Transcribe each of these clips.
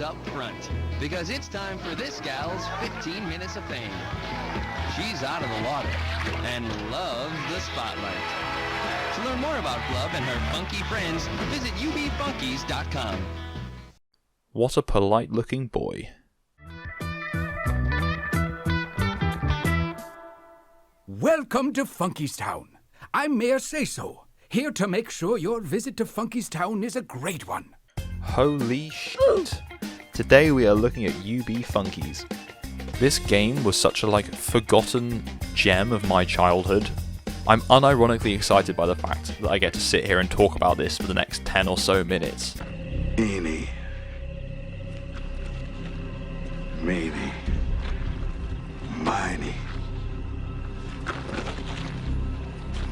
up front, because it's time for this gal's 15 minutes of fame. She's out of the water and loves the spotlight. To learn more about Flub and her funky friends, visit ubfunkeys.com. What a polite-looking boy. Welcome to Funkeys Town. I'm Mayor Say-So, here to make sure your visit to Funkeys Town is a great one. Holy shit. Today we are looking at UB Funkeys. This game was such a forgotten gem of my childhood. I'm unironically excited by the fact that I get to sit here and talk about this for the next 10 or so minutes. Eeny, meeny, miny,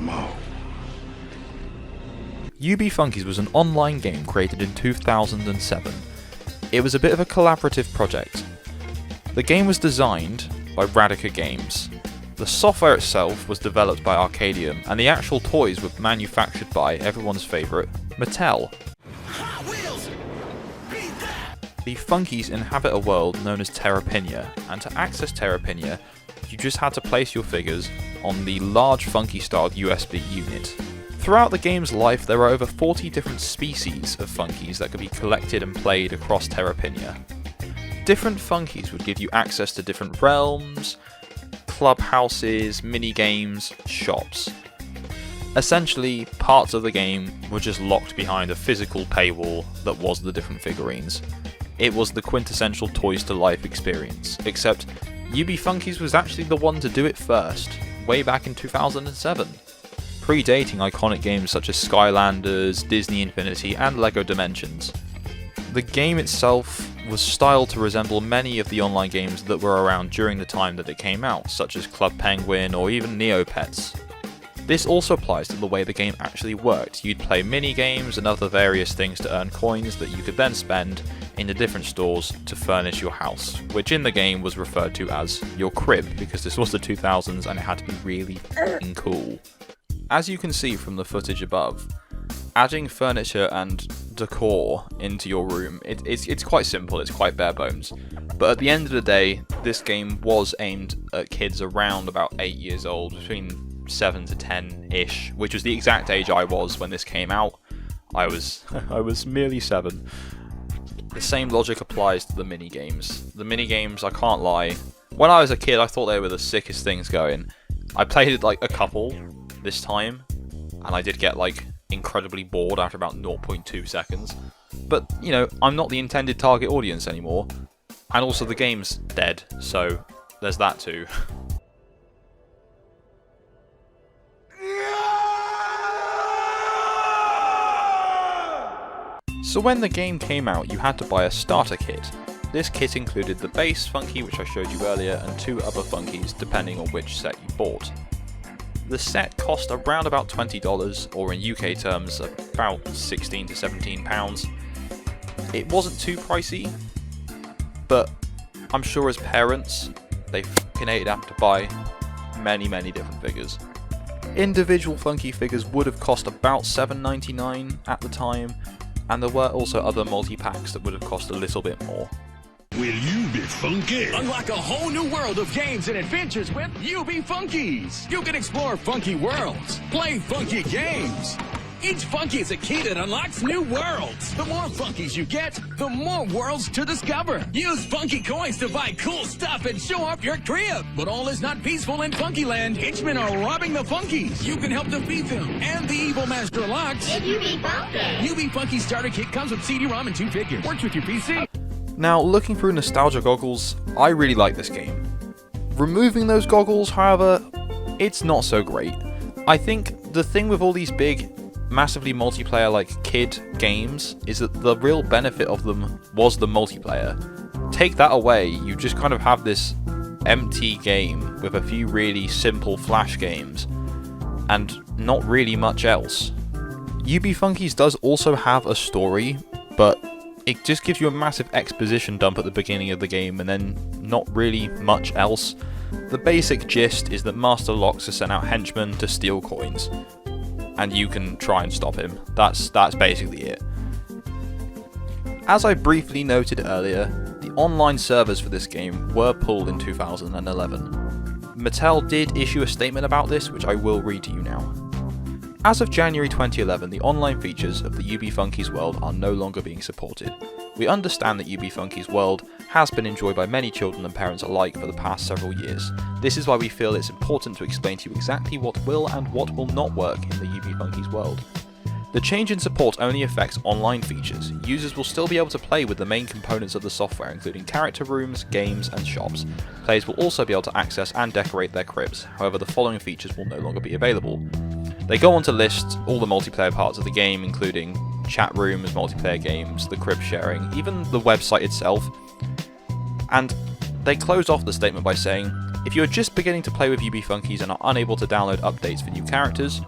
mo. UB Funkeys was an online game created in 2007. It was a bit of a collaborative project. The game was designed by Radica Games. The software itself was developed by Arcadium, and the actual toys were manufactured by everyone's favourite, Mattel. Hot Wheels! Beat that! The Funkeys inhabit a world known as Terrapinia, and to access Terrapinia, you just had to place your figures on the large Funky-styled USB unit. Throughout the game's life, there are over 40 different species of Funkeys that could be collected and played across Terrapinia. Different Funkeys would give you access to different realms, clubhouses, mini-games, shops. Essentially, parts of the game were just locked behind a physical paywall that was the different figurines. It was the quintessential Toys to Life experience, except UB Funkeys was actually the one to do it first, way back in 2007. Predating iconic games such as Skylanders, Disney Infinity, and LEGO Dimensions. The game itself was styled to resemble many of the online games that were around during the time that it came out, such as Club Penguin or even Neopets. This also applies to the way the game actually worked. You'd play mini-games and other various things to earn coins that you could then spend in the different stores to furnish your house, which in the game was referred to as your crib, because this was the 2000s and it had to be really f***ing cool. As you can see from the footage above, adding furniture and decor into your room, it's quite simple, it's quite bare bones. But at the end of the day, this game was aimed at kids around about 8 years old, between 7 to 10-ish, which was the exact age I was when this came out. I was merely 7. The same logic applies to the mini-games. The mini-games, I can't lie, when I was a kid I thought they were the sickest things going. I played a couple this time, and I did get incredibly bored after about 0.2 seconds. But, I'm not the intended target audience anymore. And also the game's dead, so there's that too. So when the game came out, you had to buy a starter kit. This kit included the base Funky, which I showed you earlier, and 2 other Funkies, depending on which set you bought. The set cost around about $20, or in UK terms, about £16 to £17. It wasn't too pricey, but I'm sure as parents, they f***ing hated having to buy many different figures. Individual Funky figures would have cost about $7.99 at the time, and there were also other multi-packs that would have cost a little bit more. Will you be funky? Unlock a whole new world of games and adventures with UB Funkeys. You can explore funky worlds, play funky games. Each Funky is a key that unlocks new worlds. The more Funkies you get, the more worlds to discover. Use Funky coins to buy cool stuff and show off your crib. But all is not peaceful in Funkyland. Henchmen are robbing the Funkies. You can help defeat them. And the evil master locks. UB Funky. UB Funky starter kit comes with CD-ROM and 2 figures. Works with your PC. Now, looking through nostalgia goggles, I really like this game. Removing those goggles, however, it's not so great. I think the thing with all these big, massively multiplayer kid games is that the real benefit of them was the multiplayer. Take that away, you just kind of have this empty game with a few really simple flash games and not really much else. UB Funkeys does also have a story, but it just gives you a massive exposition dump at the beginning of the game and then not really much else. The basic gist is that Master Lox has sent out henchmen to steal coins, and you can try and stop him. That's basically it. As I briefly noted earlier, the online servers for this game were pulled in 2011. Mattel did issue a statement about this, which I will read to you now. As of January 2011, the online features of the UB Funkeys world are no longer being supported. We understand that UB Funkeys world has been enjoyed by many children and parents alike for the past several years. This is why we feel it's important to explain to you exactly what will and what will not work in the UB Funkeys world. The change in support only affects online features. Users will still be able to play with the main components of the software, including character rooms, games, and shops. Players will also be able to access and decorate their cribs, however the following features will no longer be available. They go on to list all the multiplayer parts of the game, including chat rooms, multiplayer games, the crib sharing, even the website itself. And they close off the statement by saying, if you're just beginning to play with UB Funkeys and are unable to download updates for new characters,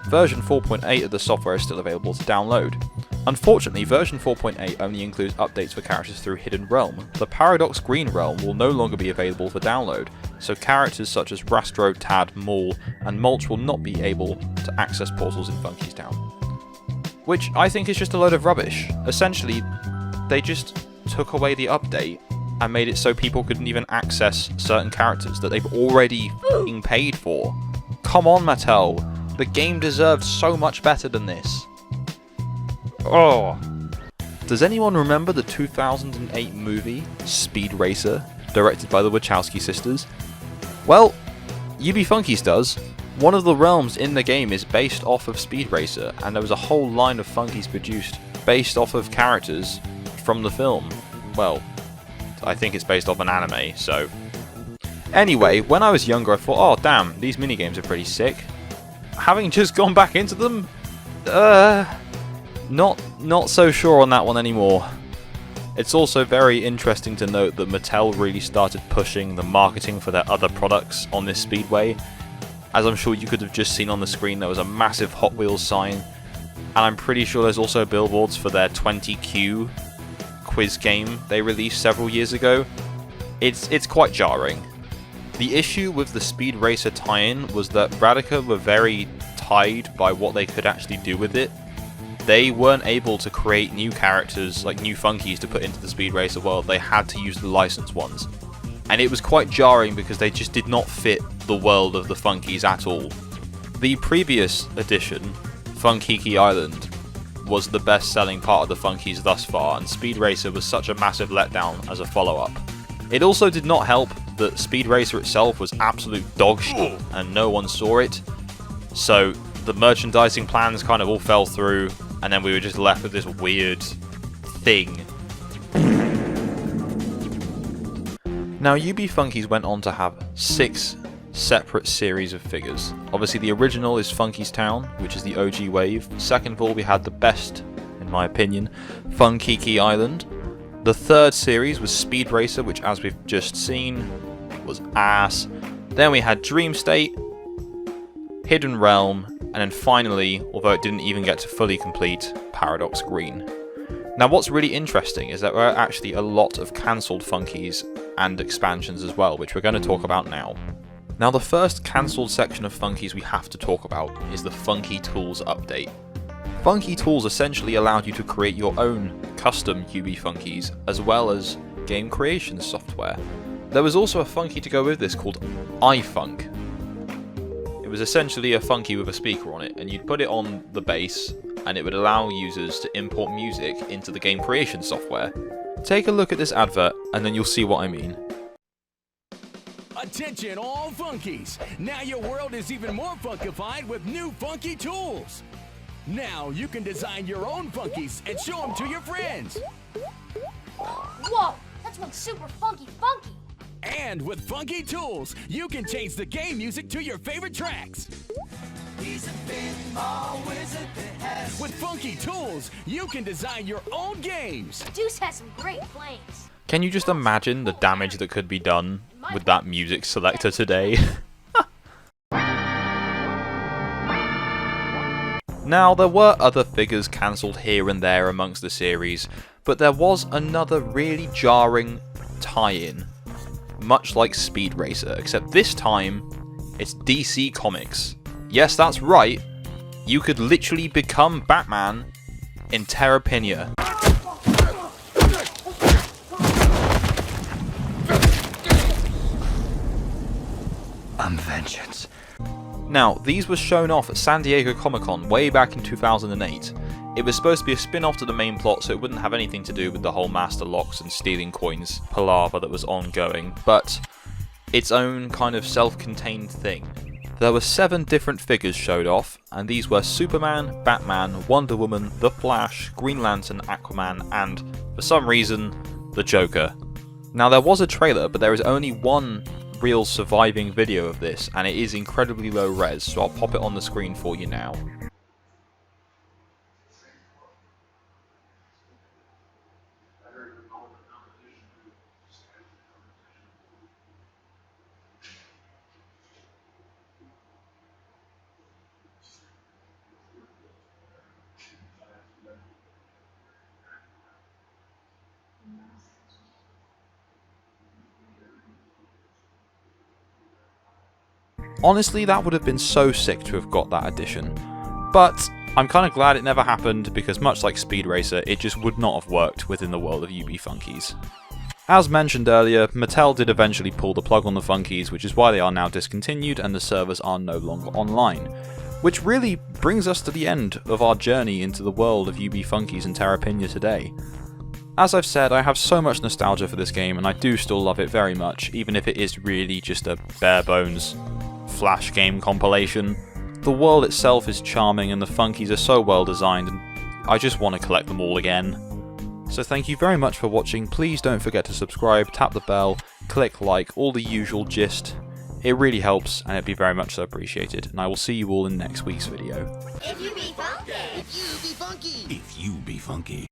version 4.8 of the software is still available to download. Unfortunately, version 4.8 only includes updates for characters through Hidden Realm. The Paradox Green Realm will no longer be available for download, so characters such as Rastro, Tad, Maul, and Mulch will not be able to access portals in Funkeys Town. Which I think is just a load of rubbish. Essentially, they just took away the update and made it so people couldn't even access certain characters that they've already f***ing paid for. Come on, Mattel. The game deserved so much better than this. Oh. Does anyone remember the 2008 movie Speed Racer, directed by the Wachowski sisters? Well, UB Funkeys does. One of the realms in the game is based off of Speed Racer, and there was a whole line of Funkeys produced based off of characters from the film. Well, I think it's based off an anime, so... Anyway, when I was younger I thought, oh damn, these minigames are pretty sick. Having just gone back into them, not so sure on that one anymore. It's also very interesting to note that Mattel really started pushing the marketing for their other products on this speedway. As I'm sure you could have just seen on the screen, there was a massive Hot Wheels sign, and I'm pretty sure there's also billboards for their 20Q quiz game they released several years ago. It's quite jarring. The issue with the Speed Racer tie-in was that Radica were very tied by what they could actually do with it. They weren't able to create new characters, like new Funkeys, to put into the Speed Racer world. They had to use the licensed ones. And it was quite jarring because they just did not fit the world of the Funkeys at all. The previous edition, Funkiki Island, was the best-selling part of the Funkeys thus far, and Speed Racer was such a massive letdown as a follow-up. It also did not help that Speed Racer itself was absolute dog shit and no one saw it, so the merchandising plans kind of all fell through, and then we were just left with this weird thing. Now, UB Funkeys went on to have 6 separate series of figures. Obviously the original is Funkeys Town, which is the OG wave. Second of all, we had the best, in my opinion, Funkiki Island. The third series was Speed Racer, which, as we've just seen, was ass. Then we had Dream State, Hidden Realm, and then finally, although it didn't even get to fully complete, Paradox Green. Now what's really interesting is that there are actually a lot of cancelled Funkeys and expansions as well, which we're going to talk about now. Now the first cancelled section of Funkeys we have to talk about is the Funky Tools update. Funky Tools essentially allowed you to create your own custom UB Funkeys, as well as game creation software. There was also a Funky to go with this called iFunk. It was essentially a Funky with a speaker on it, and you'd put it on the base, and it would allow users to import music into the game creation software. Take a look at this advert, and then you'll see what I mean. Attention all Funkies! Now your world is even more funkified with new Funky Tools! Now you can design your own Funkies and show them to your friends! Whoa, that's one super funky. And with Funky Tools, you can change the game music to your favorite tracks! With Funky Tools, you can design your own games! Deuce has some great plays. Can you just imagine the damage that could be done with that music selector today? Now, there were other figures cancelled here and there amongst the series, but there was another really jarring tie-in, much like Speed Racer, except this time, it's DC Comics. Yes, that's right, you could literally become Batman in Terrapinnia. vengeance. Now, these were shown off at San Diego Comic-Con way back in 2008. It was supposed to be a spin-off to the main plot, so it wouldn't have anything to do with the whole Master Locks and stealing coins palaver that was ongoing, but its own kind of self-contained thing. There were 7 different figures showed off, and these were Superman, Batman, Wonder Woman, The Flash, Green Lantern, Aquaman, and, for some reason, the Joker. Now, there was a trailer, but there is only one real surviving video of this, and it is incredibly low res, so I'll pop it on the screen for you now. Honestly, that would have been so sick to have got that edition, but I'm kind of glad it never happened because much like Speed Racer, it just would not have worked within the world of UB Funkeys. As mentioned earlier, Mattel did eventually pull the plug on the Funkeys, which is why they are now discontinued and the servers are no longer online. Which really brings us to the end of our journey into the world of UB Funkeys and Terrapina today. As I've said, I have so much nostalgia for this game and I do still love it very much, even if it is really just a bare bones Flash game compilation. The world itself is charming and the Funkeys are so well designed and I just want to collect them all again. So thank you very much for watching, please don't forget to subscribe, tap the bell, click like, all the usual gist. It really helps and it'd be very much so appreciated, and I will see you all in next week's video. If you be funky! If you be funky! If you be funky.